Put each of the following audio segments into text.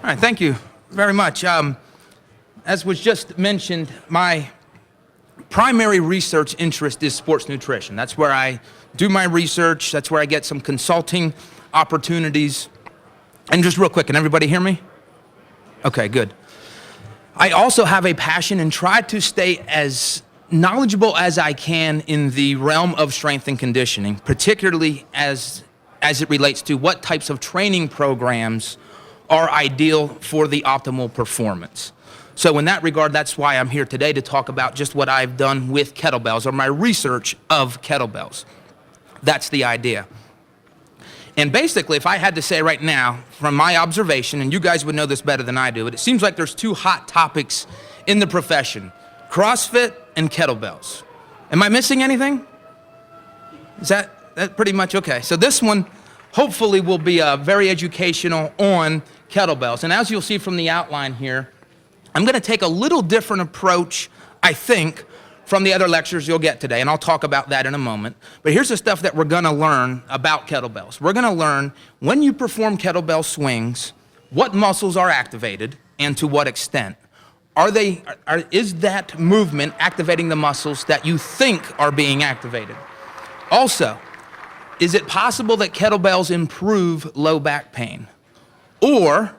All right, thank you very much. As was just mentioned, my primary research interest is sports nutrition. That's where I do my research. That's where I get some consulting opportunities. And just real quick, can everybody hear me? Okay, good. I also have a passion and try to stay as knowledgeable as I can in the realm of strength and conditioning, particularly as it relates to what types of training programs are ideal for the optimal performance. So in that regard, that's why I'm here today to talk about just what I've done with kettlebells or my research of kettlebells. That's the idea. And basically, if I had to say right now, from my observation, and you guys would know this better than I do, but it seems like there's two hot topics in the profession, CrossFit and kettlebells. Am I missing anything? Is that pretty much okay? So this one hopefully will be very educational on kettlebells. And as you'll see from the outline here, I'm going to take a little different approach, I think, from the other lectures you'll get today, and I'll talk about that in a moment. But here's the stuff that we're going to learn about kettlebells. We're going to learn when you perform kettlebell swings, what muscles are activated and to what extent. Is that movement activating the muscles that you think are being activated? Also, is it possible that kettlebells improve low back pain? Or,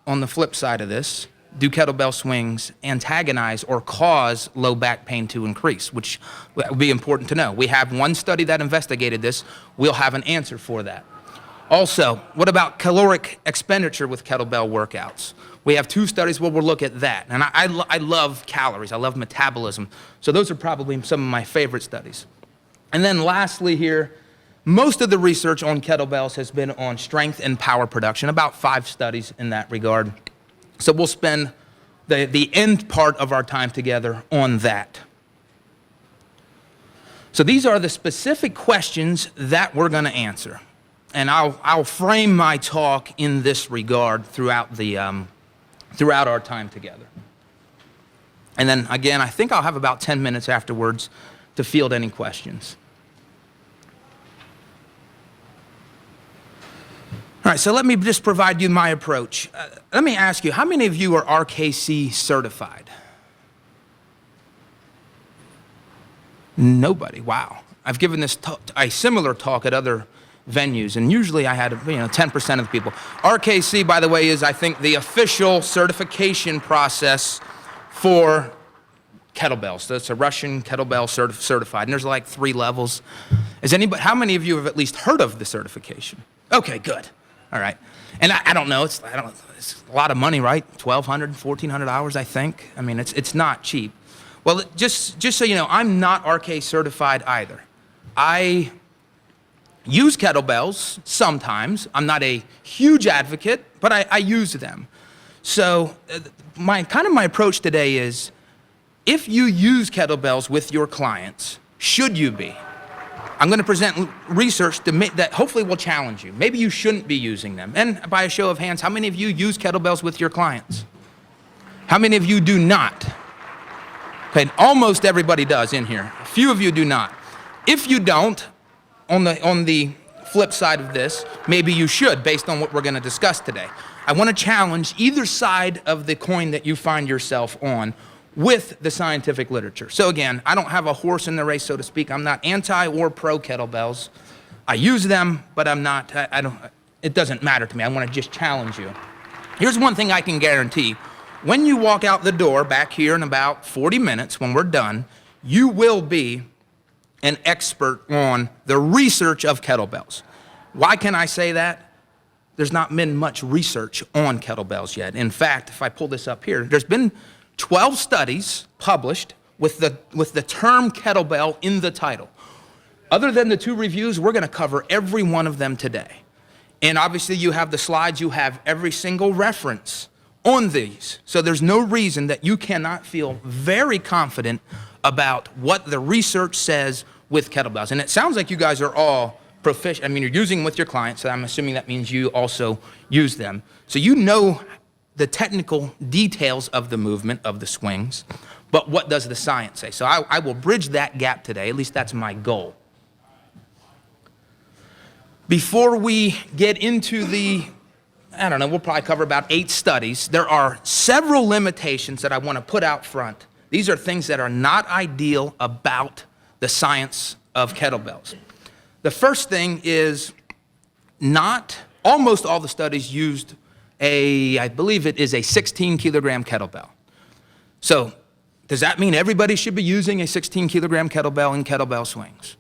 on the flip side of this, do kettlebell swings antagonize or cause low back pain to increase, which would be important to know. We have one study that investigated this. We'll have an answer for that. Also, what about caloric expenditure with kettlebell workouts? We have two studies where we'll look at that. And I love calories. I love metabolism. So those are probably some of my favorite studies. And then lastly here, most of the research on kettlebells has been on strength and power production, about 5 studies in that regard. So we'll spend the end part of our time together on that. So these are the specific questions that we're going to answer. And I'll frame my talk in this regard throughout our time together. And then again, I think I'll have about 10 minutes afterwards to field any questions. All right, so let me just provide you my approach. Let me ask you, how many of you are RKC certified? Nobody, wow. I've given this a similar talk at other venues, and usually I had 10% of the people. RKC, by the way, is I think the official certification process for kettlebells. So it's a Russian kettlebell certified, and there's like 3 levels. How many of you have at least heard of the certification? Okay, good. All right. And I don't know, it's a lot of money, right? 1,200, 1,400 hours, I think. I mean, it's not cheap. Well, just so you know, I'm not RK certified either. I use kettlebells sometimes. I'm not a huge advocate, but I use them. So my approach today is, if you use kettlebells with your clients, should you be? I'm going to present research that hopefully will challenge you. Maybe you shouldn't be using them. And by a show of hands, how many of you use kettlebells with your clients? How many of you do not? Okay, almost everybody does in here. A few of you do not. If you don't, on the flip side of this, maybe you should, based on what we're going to discuss today. I want to challenge either side of the coin that you find yourself on with the scientific literature. So again, I don't have a horse in the race, so to speak. I'm not anti or pro kettlebells. I use them, but it doesn't matter to me. I want to just challenge you. Here's one thing I can guarantee. When you walk out the door back here in about 40 minutes, when we're done, you will be an expert on the research of kettlebells. Why can I say that? There's not been much research on kettlebells yet. In fact, if I pull this up here, there's been 12 studies published with the term kettlebell in the title. Other than the 2 reviews, we're going to cover every one of them today. And obviously you have the slides, you have every single reference on these. So there's no reason that you cannot feel very confident about what the research says with kettlebells. And it sounds like you guys are all proficient. I mean, you're using them with your clients, so I'm assuming that means you also use them. So you know the technical details of the movement of the swings, but what does the science say? So I will bridge that gap today. At least that's my goal. Before we get into the I don't know, we'll probably cover about 8 studies. There are several limitations that I want to put out front. These are things that are not ideal about the science of kettlebells. The first thing is almost all the studies used I believe it is a 16 kilogram kettlebell. So does that mean everybody should be using a 16 kilogram kettlebell in kettlebell swings?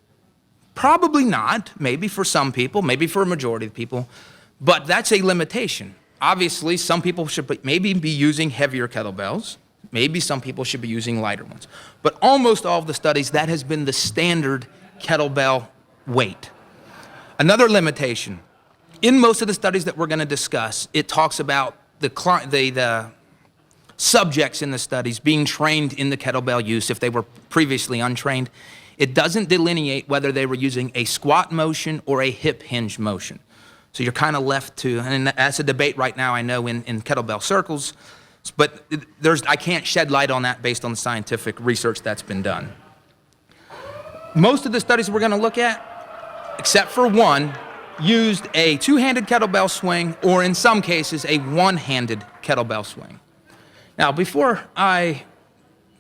Probably not, maybe for some people, maybe for a majority of people, but that's a limitation. Obviously, some people should maybe be using heavier kettlebells, maybe some people should be using lighter ones. But almost all of the studies, that has been the standard kettlebell weight. Another limitation, in most of the studies that we're going to discuss, it talks about the subjects in the studies being trained in the kettlebell use if they were previously untrained. It doesn't delineate whether they were using a squat motion or a hip hinge motion. So you're kind of left to, and that's a debate right now, I know, in kettlebell circles, but I can't shed light on that based on the scientific research that's been done. Most of the studies we're going to look at, except for one, used a two-handed kettlebell swing, or in some cases, a one-handed kettlebell swing. Now, before I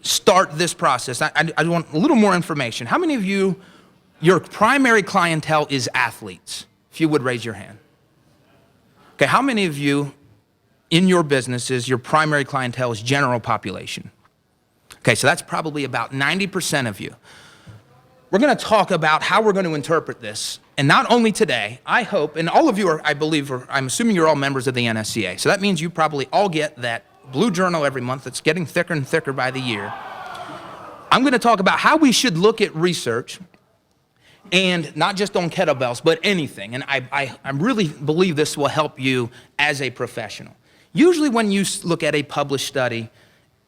start this process, I want a little more information. How many of you, your primary clientele is athletes? If you would raise your hand. Okay, how many of you in your businesses, your primary clientele is general population? Okay, so that's probably about 90% of you. We're going to talk about how we're going to interpret this. And not only today, I hope, and all of you are, I believe, I'm assuming you're all members of the NSCA. So that means you probably all get that blue journal every month that's getting thicker and thicker by the year. I'm going to talk about how we should look at research, and not just on kettlebells, but anything. And I really believe this will help you as a professional. Usually when you look at a published study,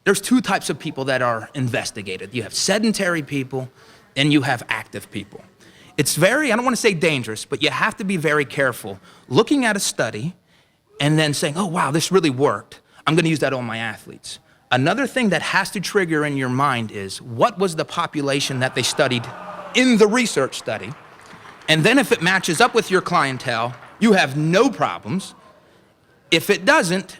there's 2 types of people that are investigated. You have sedentary people, and you have active people. It's very, I don't want to say dangerous, but you have to be very careful looking at a study and then saying, oh, wow, this really worked. I'm going to use that on my athletes. Another thing that has to trigger in your mind is, what was the population that they studied in the research study? And then if it matches up with your clientele, you have no problems. If it doesn't,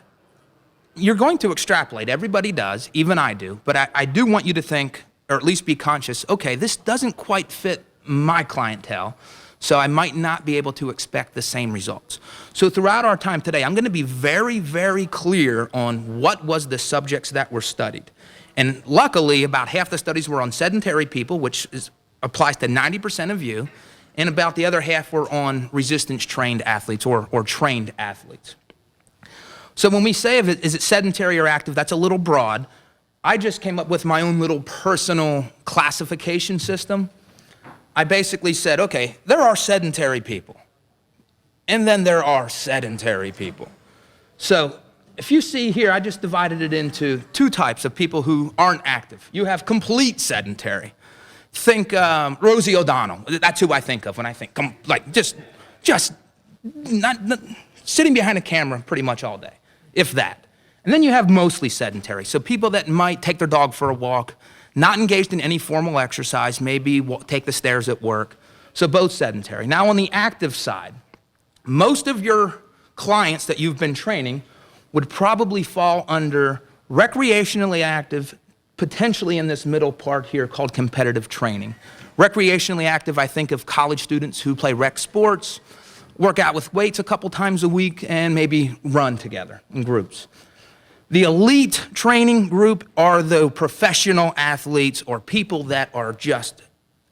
you're going to extrapolate. Everybody does, even I do. But I do want you to think, or at least be conscious, okay, this doesn't quite fit my clientele, so I might not be able to expect the same results. So throughout our time today, I'm going to be very, very clear on what was the subjects that were studied. And luckily, about half the studies were on sedentary people, which applies to 90% of you, and about the other half were on resistance-trained athletes or trained athletes. So when we say, is it sedentary or active, that's a little broad. I just came up with my own little personal classification system. I basically said, okay, there are sedentary people, and then there are sedentary people. So if you see here, I just divided it into 2 types of people who aren't active. You have complete sedentary. Think Rosie O'Donnell. That's who I think of when I think, like just not sitting behind a camera pretty much all day, if that. And then you have mostly sedentary. So people that might take their dog for a walk, not engaged in any formal exercise, maybe take the stairs at work. So both sedentary. Now on the active side, most of your clients that you've been training would probably fall under recreationally active, potentially in this middle part here called competitive training. Recreationally active, I think of college students who play rec sports, work out with weights a couple times a week, and maybe run together in groups. The elite training group are the professional athletes or people that are just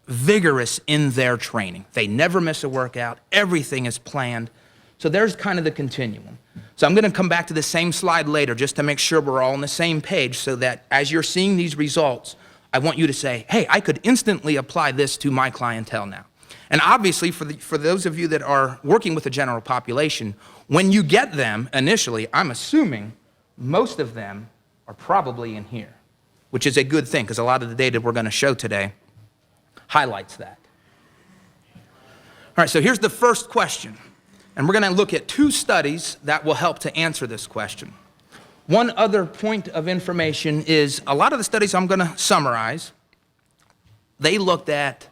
vigorous in their training. They never miss a workout. Everything is planned. So there's kind of the continuum. So I'm going to come back to the same slide later just to make sure we're all on the same page so that as you're seeing these results, I want you to say, hey, I could instantly apply this to my clientele now. And obviously, for those of you that are working with the general population, when you get them initially, I'm assuming most of them are probably in here, which is a good thing because a lot of the data we're going to show today highlights that. All right, so here's the first question. And we're going to look at 2 studies that will help to answer this question. One other point of information is a lot of the studies I'm going to summarize, they looked at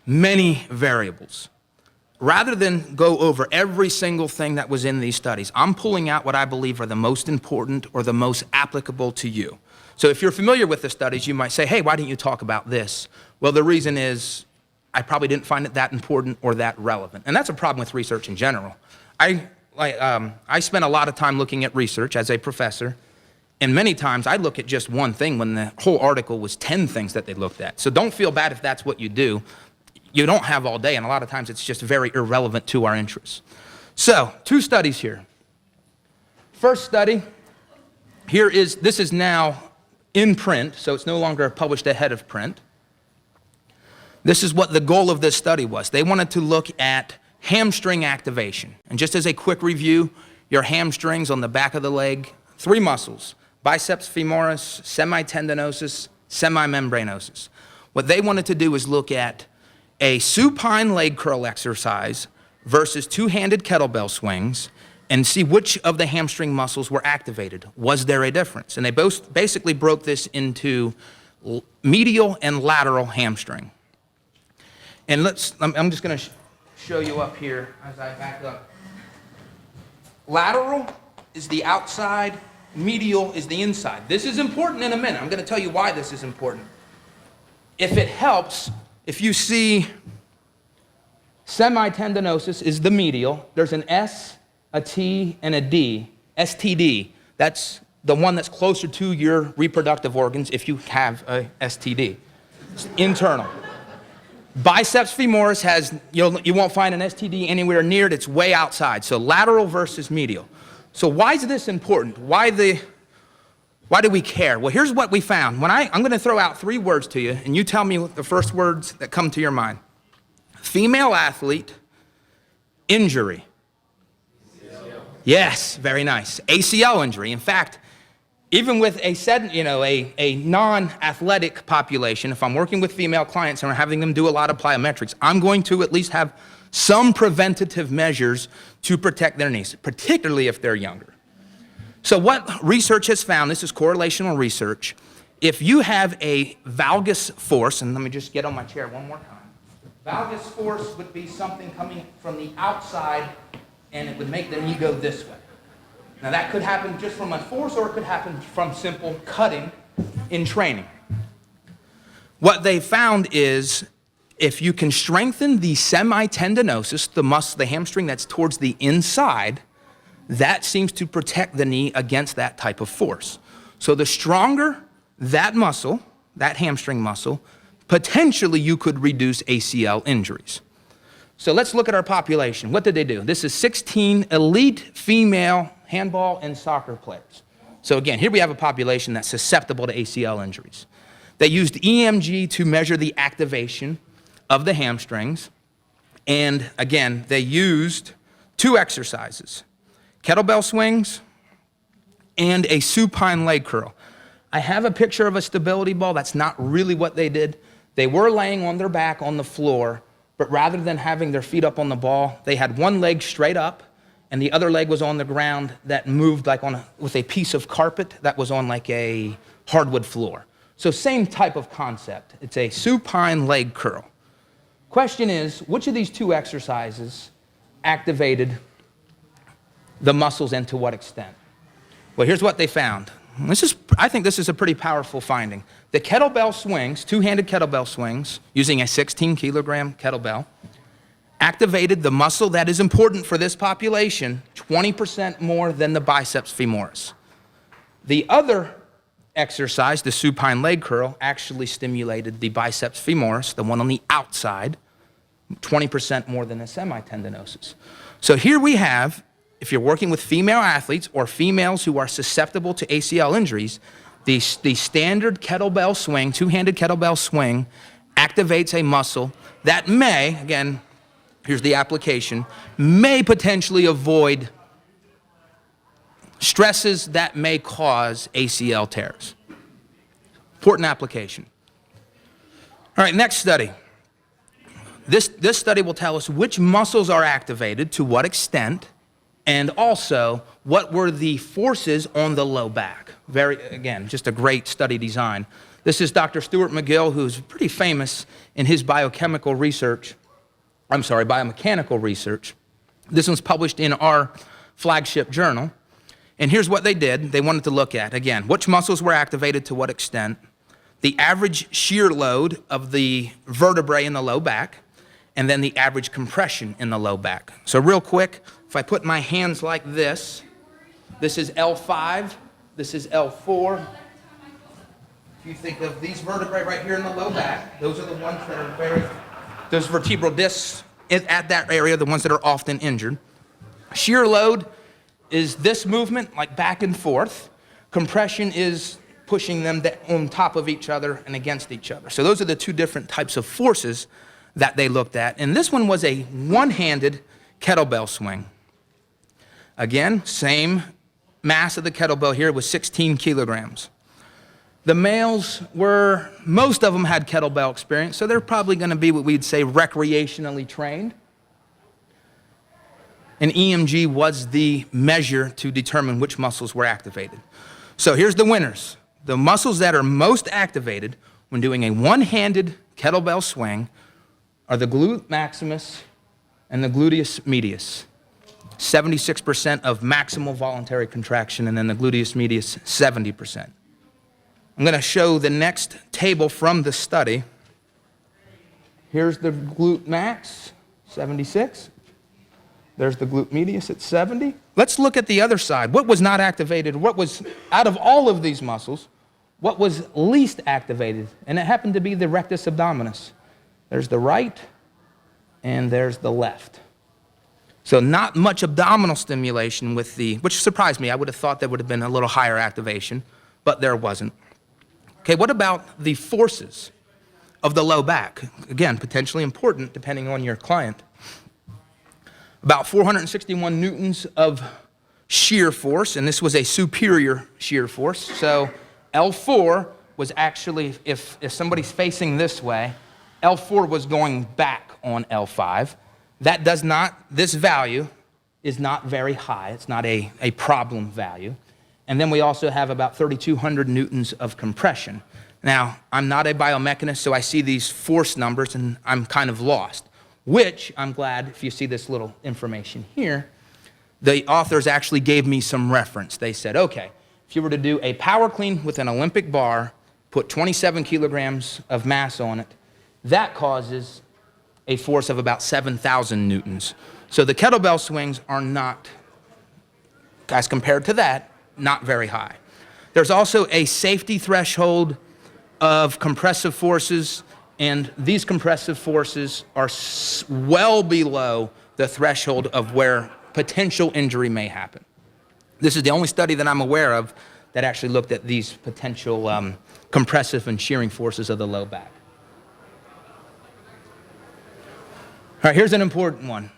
many variables. rather than go over every single thing that was in these studies, I'm pulling out what I believe are the most important or the most applicable to you. So if you're familiar with the studies, you might say, hey, why didn't you talk about this? Well, the reason is I probably didn't find it that important or that relevant. And that's a problem with research in general. I spent a lot of time looking at research as a professor, and many times I look at just one thing when the whole article was 10 things that they looked at. So don't feel bad if that's what you do. You don't have all day, and a lot of times it's just very irrelevant to our interests. So, 2 studies here. First study, this is now in print, so it's no longer published ahead of print. This is what the goal of this study was. They wanted to look at hamstring activation. And just as a quick review, your hamstrings on the back of the leg, 3 muscles: biceps femoris, semitendinosus, semimembranosus. What they wanted to do is look at a supine leg curl exercise versus 2-handed kettlebell swings and see which of the hamstring muscles were activated. Was there a difference? And they both basically broke this into medial and lateral hamstring. And I'm just going to show you up here as I back up. Lateral is the outside, medial is the inside. This is important in a minute. I'm going to tell you why this is important. If it helps, if you see semitendinosus is the medial, there's an S, a T, and a D, STD. That's the one that's closer to your reproductive organs if you have a STD. It's internal. Biceps femoris has, you won't find an STD anywhere near it. It's way outside. So lateral versus medial. So why is this important? Why do we care? Well, here's what we found. I'm going to throw out 3 words to you, and you tell me the first words that come to your mind. Female athlete, injury. ACL. Yes, very nice. ACL injury. In fact, even with a non-athletic population, if I'm working with female clients and I'm having them do a lot of plyometrics, I'm going to at least have some preventative measures to protect their knees, particularly if they're younger. So what research has found, this is correlational research, if you have a valgus force, and let me just get on my chair one more time. Valgus force would be something coming from the outside, and it would make the knee go this way. Now that could happen just from a force, or it could happen from simple cutting in training. What they found is if you can strengthen the semitendinosus, the muscle, the hamstring that's towards the inside, that seems to protect the knee against that type of force. So the stronger that muscle, that hamstring muscle, potentially you could reduce ACL injuries. So let's look at our population. What did they do? This is 16 elite female handball and soccer players. So again, here we have a population that's susceptible to ACL injuries. They used EMG to measure the activation of the hamstrings. And again, they used 2 exercises: kettlebell swings and a supine leg curl. I have a picture of a stability ball. That's not really what they did. They were laying on their back on the floor, but rather than having their feet up on the ball, they had one leg straight up and the other leg was on the ground that moved like with a piece of carpet that was on like a hardwood floor. So same type of concept. It's a supine leg curl. Question is, which of these 2 exercises activated the muscles and to what extent? Well, here's what they found. I think this is a pretty powerful finding. The kettlebell swings, 2-handed kettlebell swings, using a 16-kilogram kettlebell, activated the muscle that is important for this population 20% more than the biceps femoris. The other exercise, the supine leg curl, actually stimulated the biceps femoris, the one on the outside, 20% more than the semitendinosus. So here we have, if you're working with female athletes or females who are susceptible to ACL injuries, the standard kettlebell swing, 2-handed kettlebell swing, activates a muscle that may, again, here's the application, may potentially avoid stresses that may cause ACL tears. Important application. All right, next study. This study will tell us which muscles are activated, to what extent, and also what were the forces on the low back. Again, just a great study design. This is Dr. Stuart McGill, who's pretty famous in his biochemical research biomechanical research. This one's published in our flagship journal. And here's what they did. They wanted to look at, again, which muscles were activated to what extent, the average shear load of the vertebrae in the low back, and then the average compression in the low back. So real quick, if I put my hands like this is L5, this is L4. If you think of these vertebrae right here in the low back, those are the ones that are those vertebral discs at that area, the ones that are often injured. Shear load is this movement, like back and forth. Compression is pushing them on top of each other and against each other. So those are the two different types of forces that they looked at. And this one was a one-handed kettlebell swing. Again, same mass of the kettlebell here was 16 kilograms. The males most of them had kettlebell experience, so they're probably going to be what we'd say recreationally trained. And EMG was the measure to determine which muscles were activated. So here's the winners. The muscles that are most activated when doing a one-handed kettlebell swing are the glute maximus and the gluteus medius. 76% of maximal voluntary contraction, and then the gluteus medius, 70%. I'm going to show the next table from the study. Here's the glute max, 76. There's the glute medius at 70. Let's look at the other side. What was not activated? What was, out of all of these muscles, what was least activated? And it happened to be the rectus abdominis. There's the right, and there's the left. So not much abdominal stimulation with which surprised me. I would have thought there would have been a little higher activation, but there wasn't. Okay, what about the forces of the low back? Again, potentially important depending on your client. About 461 newtons of shear force, and this was a superior shear force. So L4 was actually, if somebody's facing this way, L4 was going back on L5. This value is not very high. It's not a problem value. And then we also have about 3,200 newtons of compression. Now, I'm not a biomechanist, so I see these force numbers and I'm kind of lost, which I'm glad, if you see this little information here, the authors actually gave me some reference. They said, okay, if you were to do a power clean with an Olympic bar, put 27 kilograms of mass on it, that causes a force of about 7,000 newtons. So the kettlebell swings are not, as compared to that, not very high. There's also a safety threshold of compressive forces, and these compressive forces are well below the threshold of where potential injury may happen. This is the only study that I'm aware of that actually looked at these potential compressive and shearing forces of the low back. All right, here's an important one.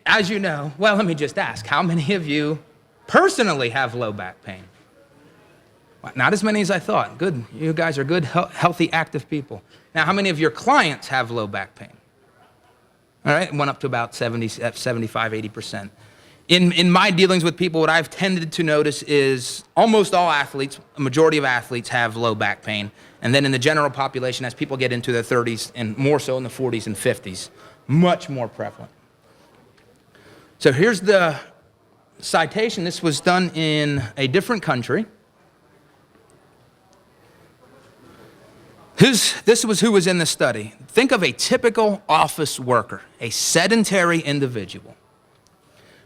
As you know, well, let me just ask, how many of you personally have low back pain? Well, not as many as I thought. Good. You guys are good, healthy, active people. Now, how many of your clients have low back pain? All right, it went up to about 75, 80%. In my dealings with people, what I've tended to notice is almost all athletes, a majority of athletes have low back pain. And then in the general population, as people get into their 30s and more so in the 40s and 50s, much more prevalent. So here's the citation. This was done in a different country. This was who was in the study. Think of a typical office worker, a sedentary individual.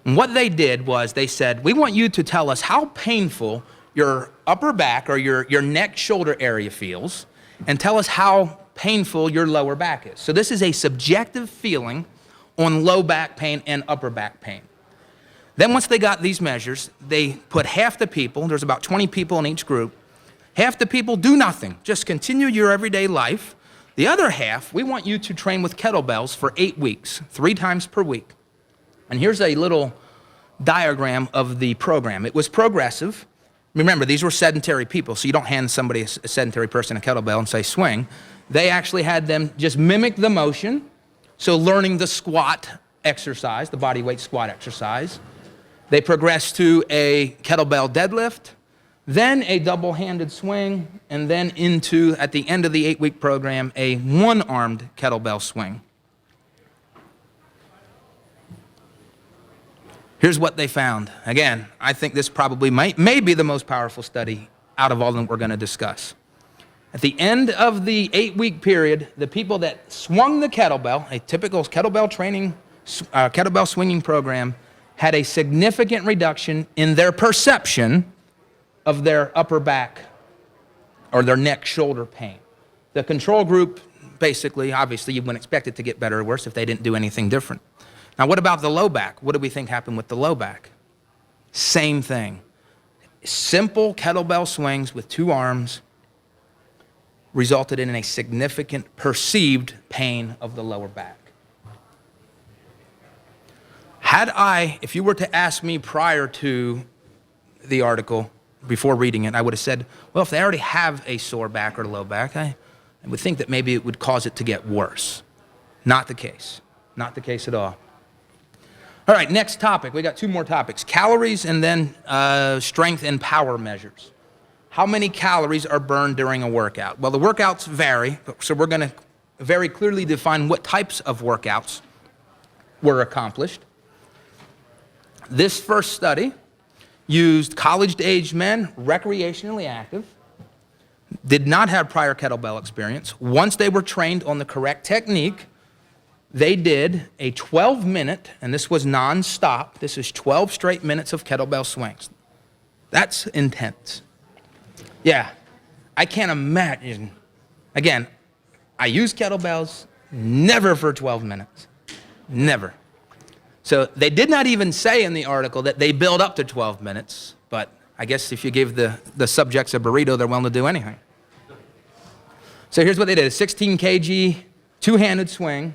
And what they did was they said, we want you to tell us how painful your upper back or your neck shoulder area feels, and tell us how painful your lower back is. So this is a subjective feeling on low back pain and upper back pain. Then once they got these measures, they put half the people, there's about 20 people in each group, half the people do nothing, just continue your everyday life. The other half, we want you to train with kettlebells for 8 weeks, 3 times per week. And here's a little diagram of the program. It was progressive. Remember, these were sedentary people, so you don't hand somebody, a sedentary person, a kettlebell and say swing. They actually had them just mimic the motion, so learning the squat exercise, the body weight squat exercise. They progressed to a kettlebell deadlift, then a double-handed swing, and then into, at the end of the 8-week program, a one-armed kettlebell swing. Here's what they found. Again, I think this probably may be the most powerful study out of all that we're going to discuss. At the end of the 8-week period, the people that swung the kettlebell, a typical kettlebell training, kettlebell swinging program, had a significant reduction in their perception of their upper back or their neck shoulder pain. The control group, basically, obviously, you wouldn't expect it to get better or worse if they didn't do anything different. Now, what about the low back? What do we think happened with the low back? Same thing. Simple kettlebell swings with 2 arms resulted in a significant perceived pain of the lower back. If you were to ask me prior to the article, before reading it, I would have said, well, if they already have a sore back or low back, I would think that maybe it would cause it to get worse. Not the case. Not the case at all. All right, next topic. We got 2 more topics. Calories and then strength and power measures. How many calories are burned during a workout? Well, the workouts vary, so we're going to very clearly define what types of workouts were accomplished. This first study used college-aged men, recreationally active, did not have prior kettlebell experience. Once they were trained on the correct technique, they did a 12-minute, and this was non-stop, this is 12 straight minutes of kettlebell swings. That's intense. Yeah, I can't imagine. Again, I use kettlebells, never for 12 minutes, never. So they did not even say in the article that they build up to 12 minutes, but I guess if you give the subjects a burrito, they're willing to do anything. So here's what they did, a 16 kg, 2-handed swing.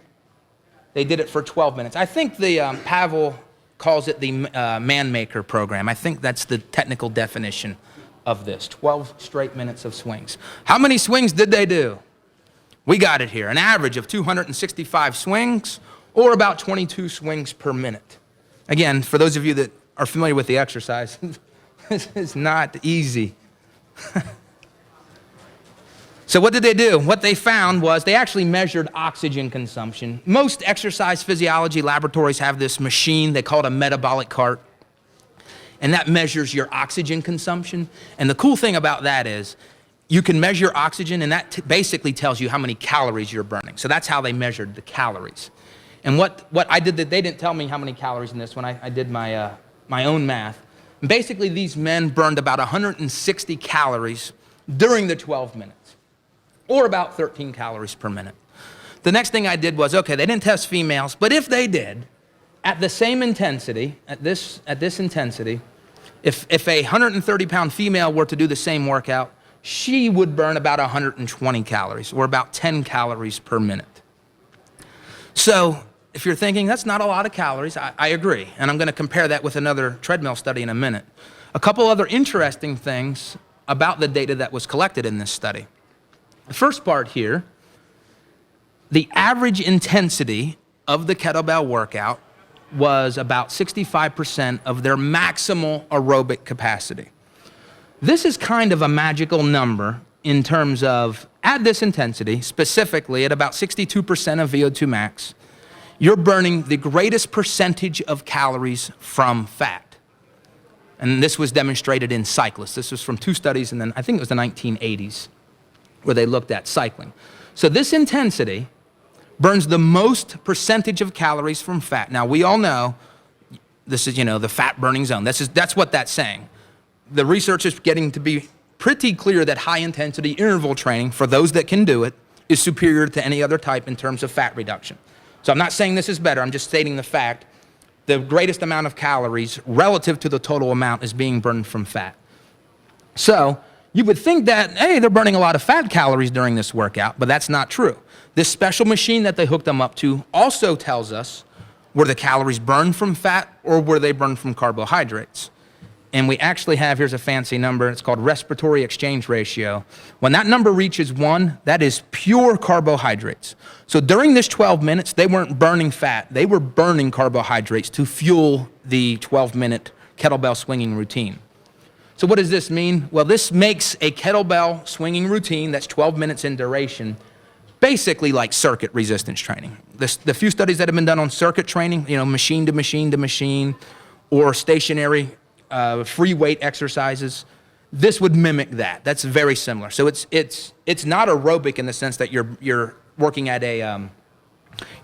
They did it for 12 minutes. I think the Pavel calls it the man-maker program. I think that's the technical definition of this, 12 straight minutes of swings. How many swings did they do? We got it here, an average of 265 swings, or about 22 swings per minute. Again, for those of you that are familiar with the exercise, this is not easy. So what did they do? What they found was they actually measured oxygen consumption. Most exercise physiology laboratories have this machine, they call it a metabolic cart, and that measures your oxygen consumption. And the cool thing about that is you can measure your oxygen, and that basically tells you how many calories you're burning. So that's how they measured the calories. And what I did, they didn't tell me how many calories in this one. I did my own math. And basically, these men burned about 160 calories during the 12 minutes, or about 13 calories per minute. The next thing I did was, okay, they didn't test females, but if they did, at the same intensity, at this intensity, if a 130-pound female were to do the same workout, she would burn about 120 calories, or about 10 calories per minute. So if you're thinking, that's not a lot of calories, I agree. And I'm going to compare that with another treadmill study in a minute. A couple other interesting things about the data that was collected in this study. The first part here, the average intensity of the kettlebell workout was about 65% of their maximal aerobic capacity. This is kind of a magical number in terms of, at this intensity, specifically at about 62% of VO2 max, you're burning the greatest percentage of calories from fat. And this was demonstrated in cyclists. This was from 2 studies, and then I think it was the 1980s, where they looked at cycling. So this intensity burns the most percentage of calories from fat. Now, we all know this is, the fat burning zone. That's what that's saying. The research is getting to be pretty clear that high-intensity interval training, for those that can do it, is superior to any other type in terms of fat reduction. So I'm not saying this is better, I'm just stating the fact. The greatest amount of calories relative to the total amount is being burned from fat. So you would think that, hey, they're burning a lot of fat calories during this workout, but that's not true. This special machine that they hooked them up to also tells us, were the calories burned from fat or were they burned from carbohydrates? And we actually have, here's a fancy number, it's called respiratory exchange ratio. When that number reaches 1, that is pure carbohydrates. So during this 12 minutes, they weren't burning fat, they were burning carbohydrates to fuel the 12-minute kettlebell swinging routine. So what does this mean? Well, this makes a kettlebell swinging routine that's 12 minutes in duration basically like circuit resistance training. The few studies that have been done on circuit training, machine to machine to machine, or stationary free weight exercises, this would mimic that. That's very similar. So it's not aerobic in the sense that you're working at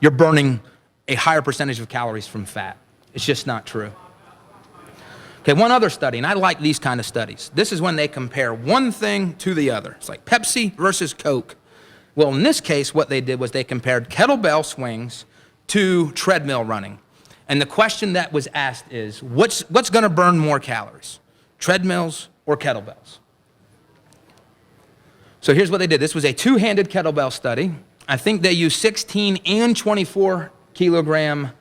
you're burning a higher percentage of calories from fat. It's just not true. Okay, one other study, and I like these kind of studies. This is when they compare one thing to the other. It's like Pepsi versus Coke. Well, in this case, what they did was they compared kettlebell swings to treadmill running. And the question that was asked is, what's going to burn more calories, treadmills or kettlebells? So here's what they did. This was a two-handed kettlebell study. I think they used 16 and 24 kilogram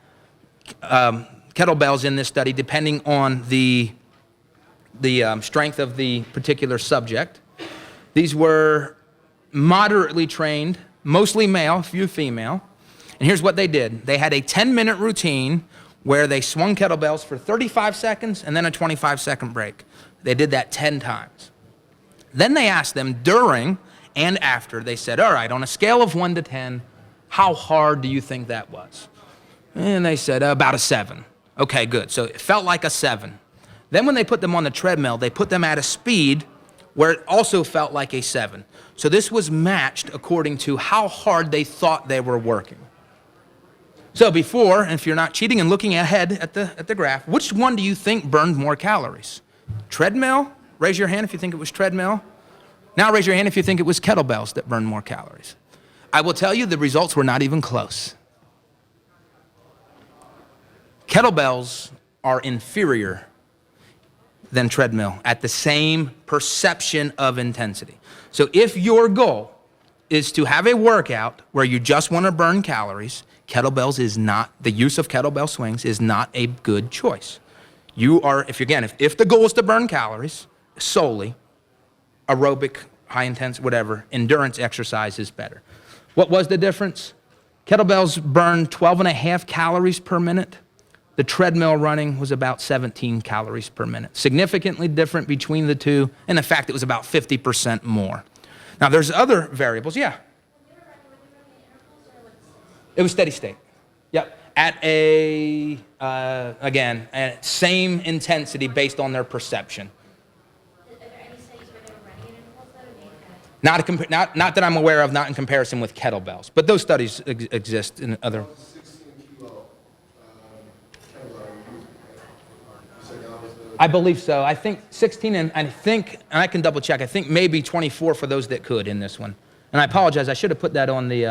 kettlebells in this study, depending on the strength of the particular subject. These were moderately trained, mostly male, few female. And here's what they did. They had a 10-minute routine where they swung kettlebells for 35 seconds and then a 25-second break. They did that 10 times. Then they asked them during and after, they said, all right, on a scale of 1 to 10, how hard do you think that was? And they said, about a 7. Okay, good. So it felt like a 7. Then when they put them on the treadmill, they put them at a speed where it also felt like a 7. So this was matched according to how hard they thought they were working. So before, and if you're not cheating and looking ahead at the graph, which one do you think burned more calories? Treadmill? Raise your hand if you think it was treadmill. Now raise your hand if you think it was kettlebells that burned more calories. I will tell you the results were not even close. Kettlebells are inferior than treadmill at the same perception of intensity. So if your goal is to have a workout where you just want to burn calories, kettlebells is not, the use of kettlebell swings is not a good choice. You are, if the goal is to burn calories solely, aerobic, high intense, whatever, endurance exercise is better. What was the difference? Kettlebells burned 12.5 calories per minute. The treadmill running was about 17 calories per minute. Significantly different between the two, and in fact, it was about 50% more. Now, there's other variables, yeah. It was steady state. Yep. At again, at same intensity based on their perception. Are there any studies where they were running at intervals that are Not that I'm aware of, not in comparison with kettlebells, but those studies exist in other. 16 kilo kettlebell. I believe so. I think 16, and I can double check. I think maybe 24 for those that could in this one. And I apologize. I should have put that on the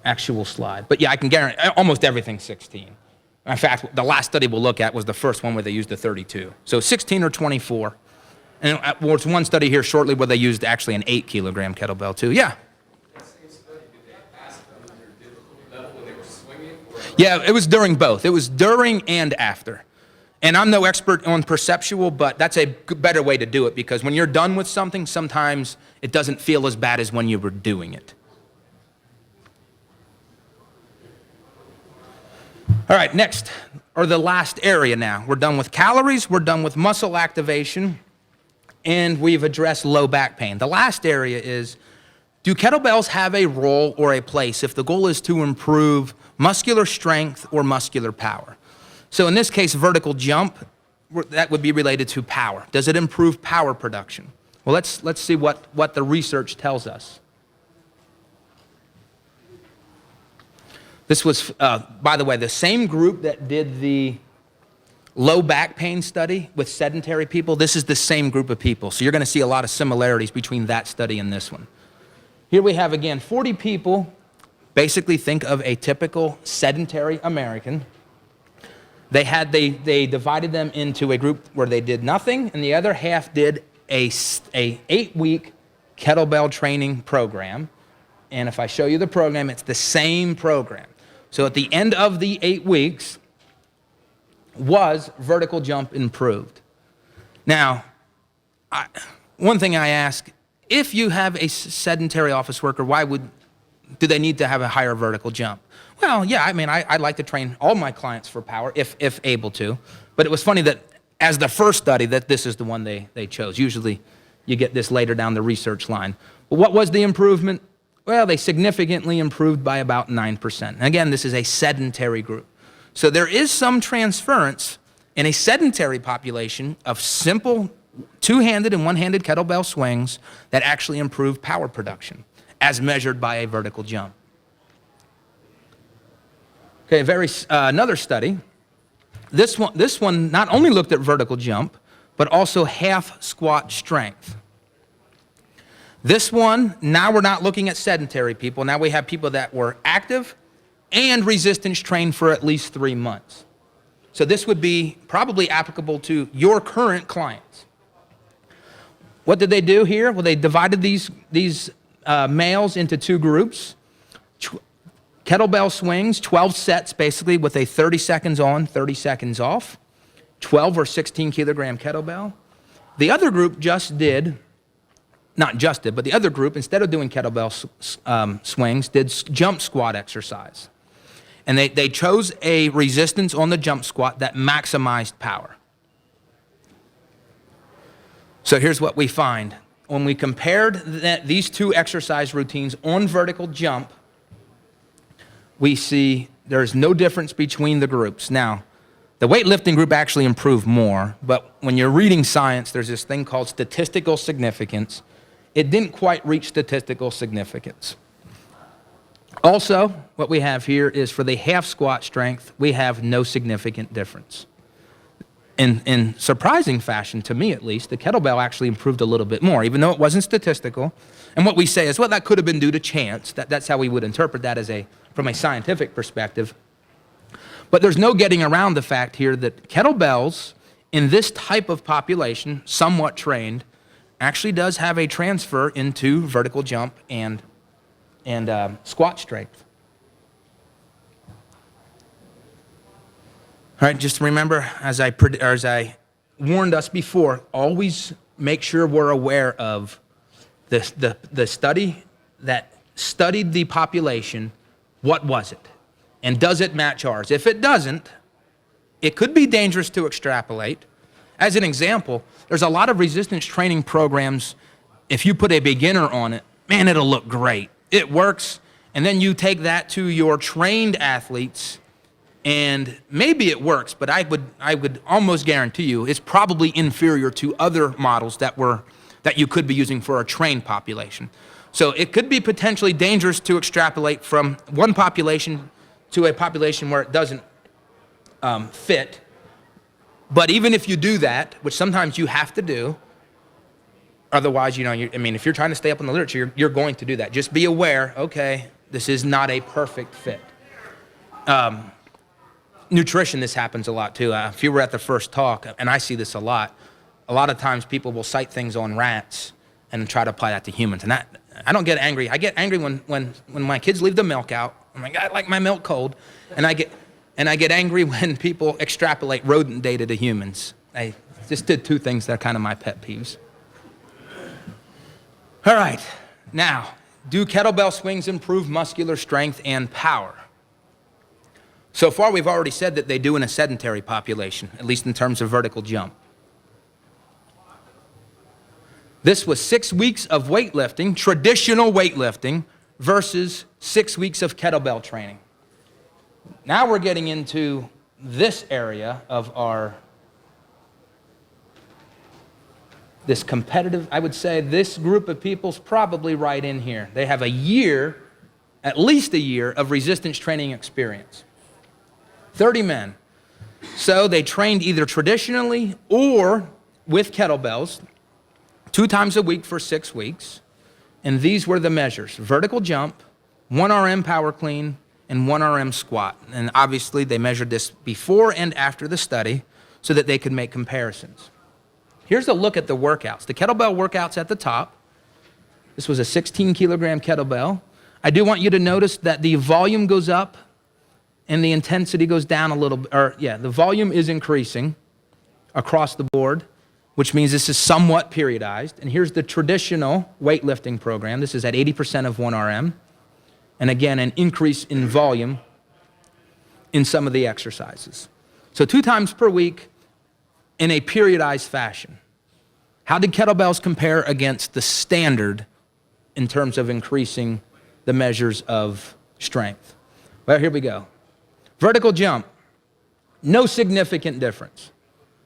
actual slide. But yeah, I can guarantee almost everything's 16. In fact, the last study we'll look at was the first one where they used the 32. So 16 or 24. And there's one study here shortly where they used actually an 8 kilogram kettlebell too. Yeah. That same study, did they ask them their difficulty level when they were swinging? Yeah, it was during both. It was during and after. And I'm no expert on perceptual, but that's a better way to do it because when you're done with something, sometimes it doesn't feel as bad as when you were doing it. All right, next, or the last area now. We're done with calories, we're done with muscle activation, and we've addressed low back pain. The last area is, do kettlebells have a role or a place if the goal is to improve muscular strength or muscular power? So in this case, vertical jump, that would be related to power. Does it improve power production? Well, let's see what the research tells us. This was, by the way, the same group that did the low back pain study with sedentary people. This is the same group of people. So you're going to see a lot of similarities between that study and this one. Here we have, again, 40 people. Basically, think of a typical sedentary American. They divided them into a group where they did nothing, and the other half did a 8-week kettlebell training program. And if I show you the program, it's the same program. So at the end of the 8 weeks, was vertical jump improved? Now, one thing I ask, if you have a sedentary office worker, do they need to have a higher vertical jump? Well, yeah, I mean, I'd like to train all my clients for power, if able to. But it was funny that as the first study, that this is the one they chose. Usually you get this later down the research line. But what was the improvement? Well, they significantly improved by about 9%. And again, this is a sedentary group. So there is some transference in a sedentary population of simple two-handed and one-handed kettlebell swings that actually improve power production as measured by a vertical jump. Okay, another study. This one not only looked at vertical jump, but also half squat strength. This one, now we're not looking at sedentary people. Now we have people that were active and resistance trained for at least 3 months. So this would be probably applicable to your current clients. What did they do here? Well, they divided these males into 2 groups. Kettlebell swings, 12 sets basically with a 30 seconds on, 30 seconds off, 12 or 16 kilogram kettlebell. The other group but the other group, instead of doing kettlebell swings, did jump squat exercise. And they chose a resistance on the jump squat that maximized power. So here's what we find. When we compared these 2 exercise routines on vertical jump, we see there's no difference between the groups. Now, the weightlifting group actually improved more, but when you're reading science, there's this thing called statistical significance. It didn't quite reach statistical significance. Also, what we have here is for the half squat strength, we have no significant difference. In surprising fashion, to me at least, the kettlebell actually improved a little bit more, even though it wasn't statistical. And what we say is, well, that could have been due to chance. That's how we would interpret that from a scientific perspective. But there's no getting around the fact here that kettlebells in this type of population, somewhat trained, actually does have a transfer into vertical jump and squat strength. All right, just remember, as I warned us before, always make sure we're aware of the study that studied the population. What was it? And does it match ours? If it doesn't, it could be dangerous to extrapolate. As an example, there's a lot of resistance training programs. If you put a beginner on it, man, it'll look great. It works. And then you take that to your trained athletes, and maybe it works, but I would almost guarantee you it's probably inferior to other models that you could be using for a trained population. So it could be potentially dangerous to extrapolate from one population to a population where it doesn't fit. But even if you do that, which sometimes you have to do, otherwise, if you're trying to stay up on the literature, you're going to do that. Just be aware, okay, this is not a perfect fit. Nutrition, this happens a lot too. If you were at the first talk, and I see this a lot of times people will cite things on rats and try to apply that to humans. And I don't get angry. I get angry when my kids leave the milk out. I'm like, I like my milk cold. And I get angry when people extrapolate rodent data to humans. I just did 2 things that are kind of my pet peeves. All right, now, do kettlebell swings improve muscular strength and power? So far, we've already said that they do in a sedentary population, at least in terms of vertical jump. This was 6 weeks of weightlifting, traditional weightlifting, versus 6 weeks of kettlebell training. Now we're getting into this area of this competitive, I would say this group of people's probably right in here. They have at least a year of resistance training experience. 30 men. So they trained either traditionally or with kettlebells 2 times a week for 6 weeks. And these were the measures: vertical jump, 1 RM power clean, and 1 RM squat. And obviously they measured this before and after the study so that they could make comparisons. Here's a look at the workouts. The kettlebell workouts at the top. This was a 16 kilogram kettlebell. I do want you to notice that the volume goes up and the intensity goes down a little bit. The volume is increasing across the board, which means this is somewhat periodized. And here's the traditional weightlifting program. This is at 80% of 1 RM. And again, an increase in volume in some of the exercises. So 2 times per week in a periodized fashion. How did kettlebells compare against the standard in terms of increasing the measures of strength. Well, here we go. Vertical jump, no significant difference.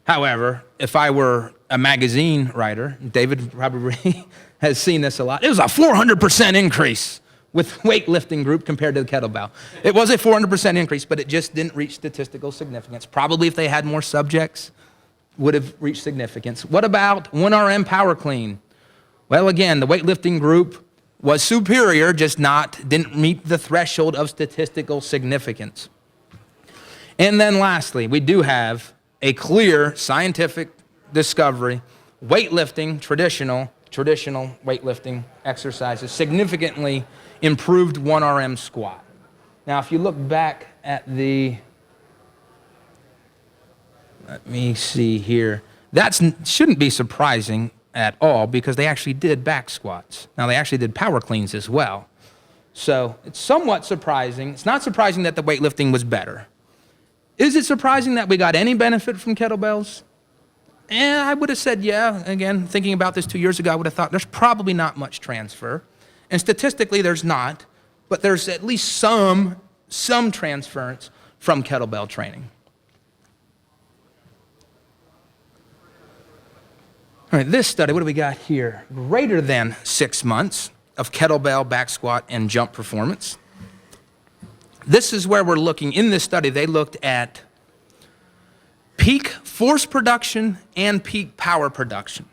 However, if I were a magazine writer, David probably has seen this a lot, it was a 400% increase with weightlifting group compared to the kettlebell. It was a 400% increase, but it just didn't reach statistical significance. Probably if they had more subjects, would have reached significance. What about 1RM power clean? Well, again, the weightlifting group was superior, just didn't meet the threshold of statistical significance. And then lastly, we do have a clear scientific discovery. Weightlifting, traditional weightlifting exercises significantly improved 1RM squat. Now, if you look back at let me see here, that shouldn't be surprising at all because they actually did back squats. Now, they actually did power cleans as well. So it's somewhat surprising. It's not surprising that the weightlifting was better. Is it surprising that we got any benefit from kettlebells? I would have said, yeah. Again, thinking about this 2 years ago, I would have thought there's probably not much transfer. And statistically, there's not, but there's at least some transference from kettlebell training. All right, this study, what do we got here? Greater than 6 months of kettlebell, back squat, and jump performance. This is where we're looking. In this study, they looked at peak force production and peak power production.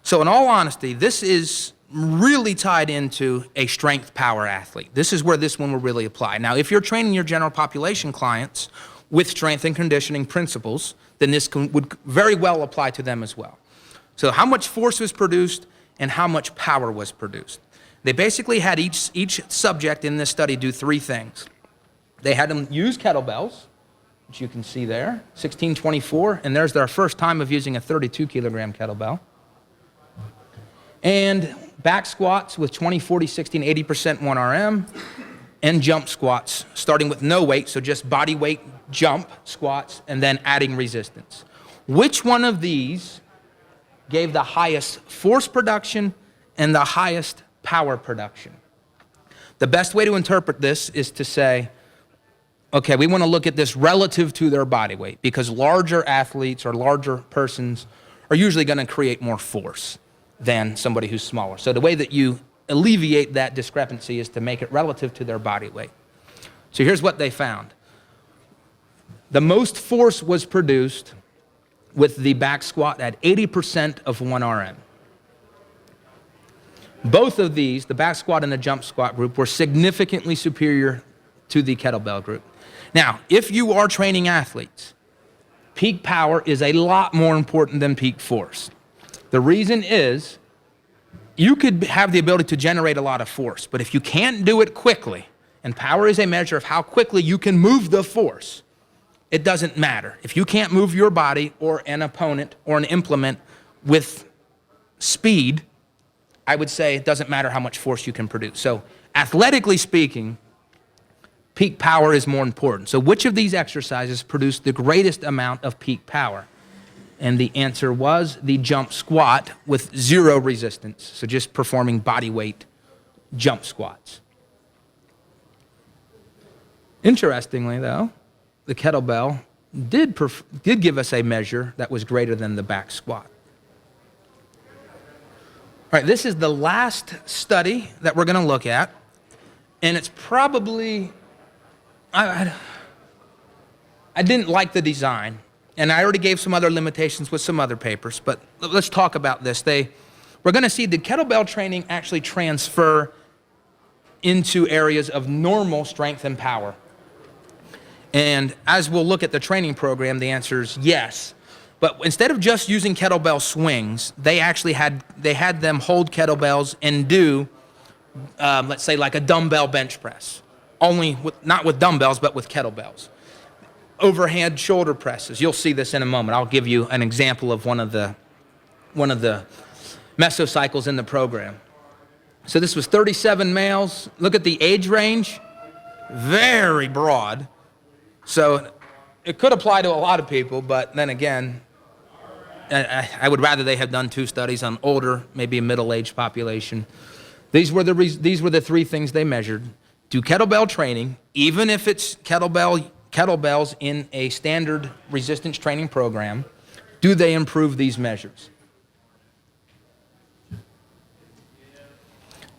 So in all honesty, this is really tied into a strength power athlete. This is where this one will really apply. Now, if you're training your general population clients with strength and conditioning principles, then this would very well apply to them as well. So how much force was produced and how much power was produced. They basically had each subject in this study do 3 things. They had them use kettlebells, which you can see there, 1624, and there's their first time of using a 32 kilogram kettlebell. And back squats with 20, 40, 60, and 80% 1RM, and jump squats, starting with no weight, so just body weight jump squats, and then adding resistance. Which one of these gave the highest force production and the highest power production? The best way to interpret this is to say, okay, we want to look at this relative to their body weight because larger athletes or larger persons are usually going to create more force than somebody who's smaller. So the way that you alleviate that discrepancy is to make it relative to their body weight. So here's what they found. The most force was produced with the back squat at 80% of 1RM. Both of these, the back squat and the jump squat group, were significantly superior to the kettlebell group. Now, if you are training athletes, peak power is a lot more important than peak force. The reason is you could have the ability to generate a lot of force, but if you can't do it quickly, and power is a measure of how quickly you can move the force, it doesn't matter. If you can't move your body or an opponent or an implement with speed, I would say it doesn't matter how much force you can produce. So athletically speaking, peak power is more important. So which of these exercises produced the greatest amount of peak power? And the answer was the jump squat with 0 resistance. So just performing body weight jump squats. Interestingly though, the kettlebell did give us a measure that was greater than the back squat. All right, this is the last study that we're going to look at, and it's probably, I didn't like the design, and I already gave some other limitations with some other papers, but let's talk about this. We're going to see the kettlebell training actually transfer into areas of normal strength and power. And as we'll look at the training program, the answer is yes. But instead of just using kettlebell swings, they actually had them hold kettlebells and do, let's say, like a dumbbell bench press. Not with dumbbells, but with kettlebells. Overhead shoulder presses. You'll see this in a moment. I'll give you an example of one of the mesocycles in the program. So this was 37 males. Look at the age range. Very broad. So it could apply to a lot of people, but then again, I would rather they have done 2 studies on older, maybe a middle-aged population. These were the three things they measured. Do kettlebell training, even if it's kettlebells in a standard resistance training program, do they improve these measures?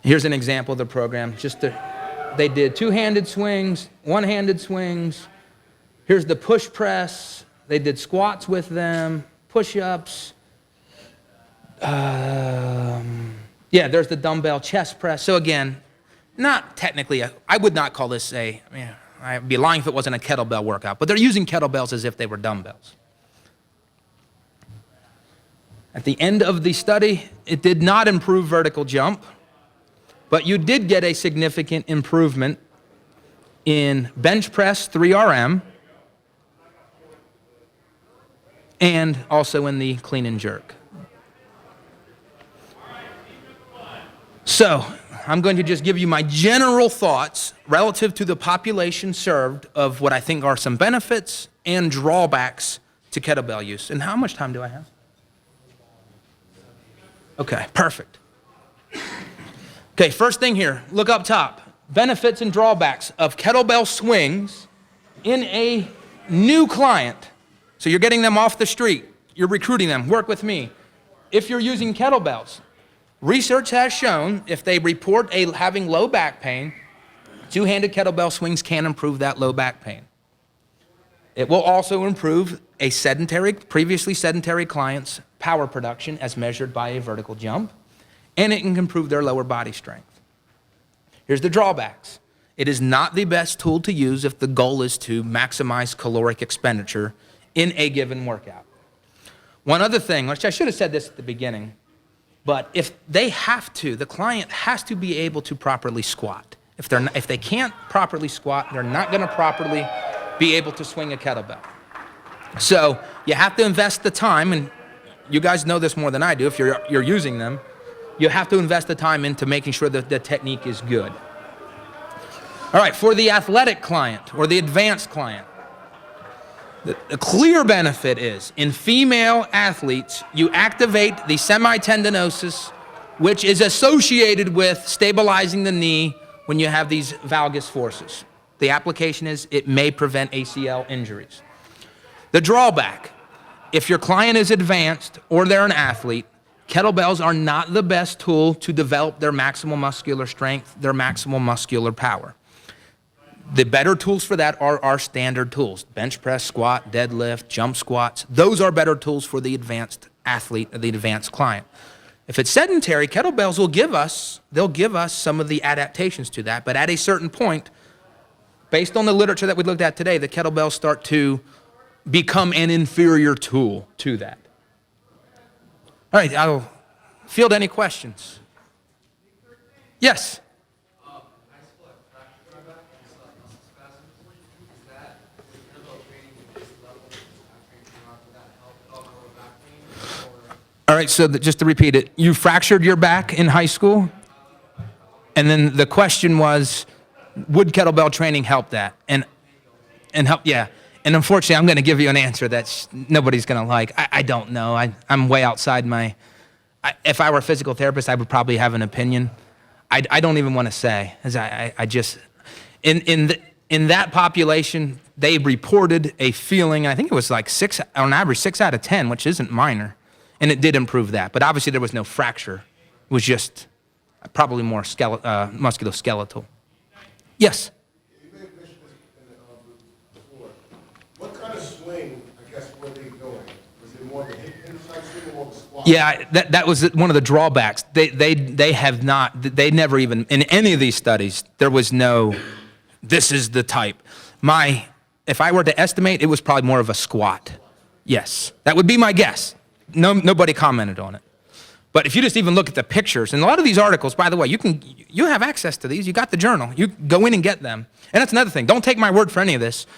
Here's an example of the program. They did two-handed swings, one-handed swings. Here's the push press. They did squats with them, push-ups. There's the dumbbell chest press. So again, not technically, I would not call this I'd be lying if it wasn't a kettlebell workout, but they're using kettlebells as if they were dumbbells. At the end of the study, it did not improve vertical jump, but you did get a significant improvement in bench press 3RM and also in the clean and jerk. So, I'm going to just give you my general thoughts relative to the population served of what I think are some benefits and drawbacks to kettlebell use. And how much time do I have? Okay, perfect. Okay, first thing here, look up top. Benefits and drawbacks of kettlebell swings in a new client. So you're getting them off the street. You're recruiting them. Work with me. If you're using kettlebells, research has shown if they report having low back pain, two-handed kettlebell swings can improve that low back pain. It will also improve a previously sedentary client's power production as measured by a vertical jump, and it can improve their lower body strength. Here's the drawbacks. It is not the best tool to use if the goal is to maximize caloric expenditure in a given workout. One other thing, which I should have said this at the beginning, but if they the client has to be able to properly squat. If they can't properly squat, they're not going to properly be able to swing a kettlebell. So you have to invest the time, and you guys know this more than I do if you're using them. You have to invest the time into making sure that the technique is good. All right, for the athletic client or the advanced client, the clear benefit is in female athletes, you activate the semitendinosus, which is associated with stabilizing the knee when you have these valgus forces. The application is it may prevent ACL injuries. The drawback, if your client is advanced or they're an athlete, kettlebells are not the best tool to develop their maximal muscular strength, their maximal muscular power. The better tools for that are our standard tools. Bench press, squat, deadlift, jump squats. Those are better tools for the advanced athlete or the advanced client. If it's sedentary, kettlebells they'll give us some of the adaptations to that, but at a certain point, based on the literature that we looked at today, the kettlebells start to become an inferior tool to that. All right, I'll field any questions. Yes? All right, so just to repeat it, you fractured your back in high school, and then the question was, would kettlebell training help that? And help, yeah. And unfortunately, I'm going to give you an answer that nobody's going to like. I don't know. I'm way outside if I were a physical therapist, I would probably have an opinion. I don't even want to say, as I just, in that population, they reported a feeling, I think it was like on average, 6 out of 10, which isn't minor. And it did improve that. But obviously, there was no fracture. It was just probably more musculoskeletal. Yes? You may have mentioned this before. What kind of swing, I guess, were they going? Was it more of a hip inside swing or more of a squat? Yeah, that was one of the drawbacks. They never even, in any of these studies, there was no, this is the type. If I were to estimate, it was probably more of a squat. Yes, that would be my guess. Nobody commented on it. But if you just even look at the pictures, and a lot of these articles, by the way, you have access to these. You got the journal. You go in and get them. And that's another thing. Don't take my word for any of this.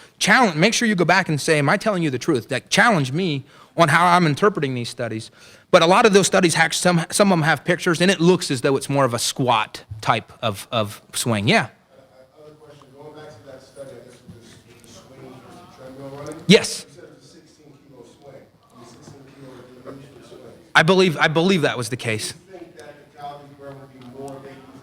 Make sure you go back and say, am I telling you the truth? Challenge me on how I'm interpreting these studies. But a lot of those studies, some of them have pictures, and it looks as though it's more of a squat type of swing. Yeah? Other question, going back to that study, I guess with the swing versus the treadmill running? Yes. You said it was a 16-kilo swing. I mean, 16 kilos are the swing. I believe that was the case. Do you think that the calories burned would be more if they use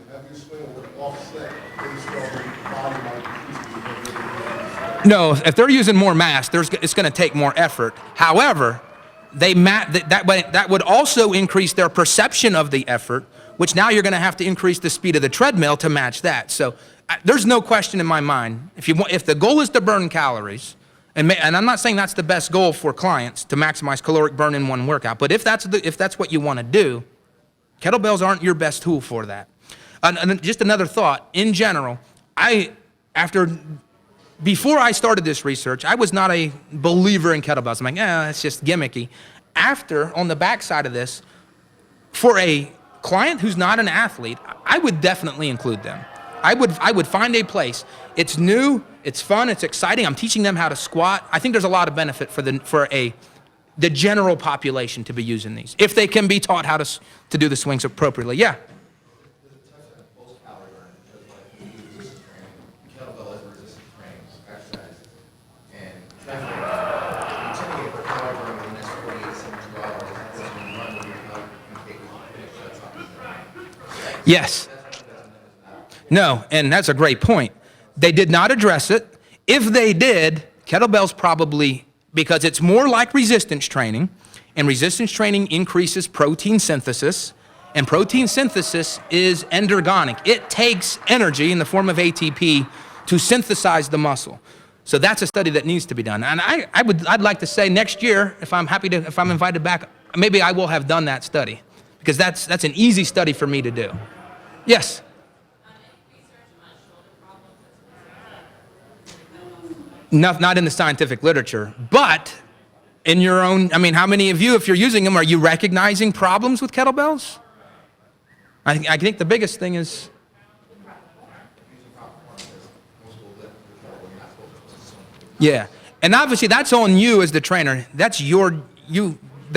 they still, the volume might increase because No, if they're using more mass, it's going to take more effort. However, that would also increase their perception of the effort, which now you're going to have to increase the speed of the treadmill to match that. So there's no question in my mind. If the goal is to burn calories, and I'm not saying that's the best goal for clients to maximize caloric burn in one workout, but if that's what you want to do, kettlebells aren't your best tool for that. And just another thought. In general, before I started this research, I was not a believer in kettlebells. I'm like, it's just gimmicky. On the backside of this, for a client who's not an athlete, I would definitely include them. I would find a place. It's new, it's fun, it's exciting. I'm teaching them how to squat. I think there's a lot of benefit for the general population to be using these, if they can be taught how to do the swings appropriately. Yeah. Kettlebell is resistance training, exercise, and training. You tend to get power in the next 48, 72 hours. That's when you run, you can take shots off. Yes. No, and that's a great point. They did not address it. If they did, kettlebells probably, because it's more like resistance training, and resistance training increases protein synthesis, and protein synthesis is endergonic. It takes energy in the form of ATP to synthesize the muscle. So that's a study that needs to be done. And I'd like to say next year, if I'm invited back, maybe I will have done that study, because that's an easy study for me to do. Yes. Not in the scientific literature, but in your own, how many of you, if you're using them, are you recognizing problems with kettlebells? I think the biggest thing is, yeah, and obviously that's on you as the trainer. They're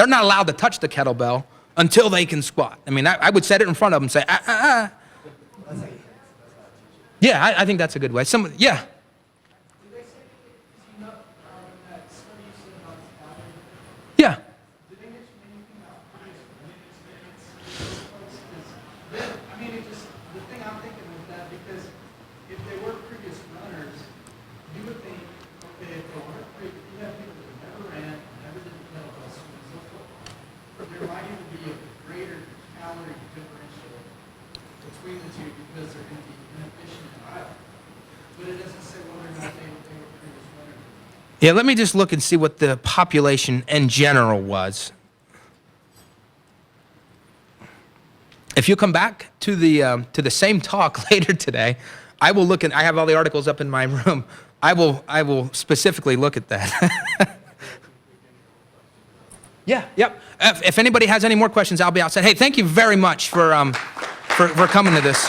not allowed to touch the kettlebell until they can squat. I would set it in front of them and say, Yeah, I think that's a good way. Yeah. Yeah. The thing I'm thinking is that because if they were previous runners, you would think, okay, if they weren't previous, you have people that never ran, never did the kettlebell swing, so forth. There might even be a greater calorie differential between the two because they're going to be inefficient and idle. But it doesn't say whether or not they were previous runners. Yeah, let me just look and see what the population in general was. If you come back to the same talk later today, I will look I have all the articles up in my room. I will specifically look at that. Yeah, yep. If anybody has any more questions, I'll be outside. Hey, thank you very much for coming to this.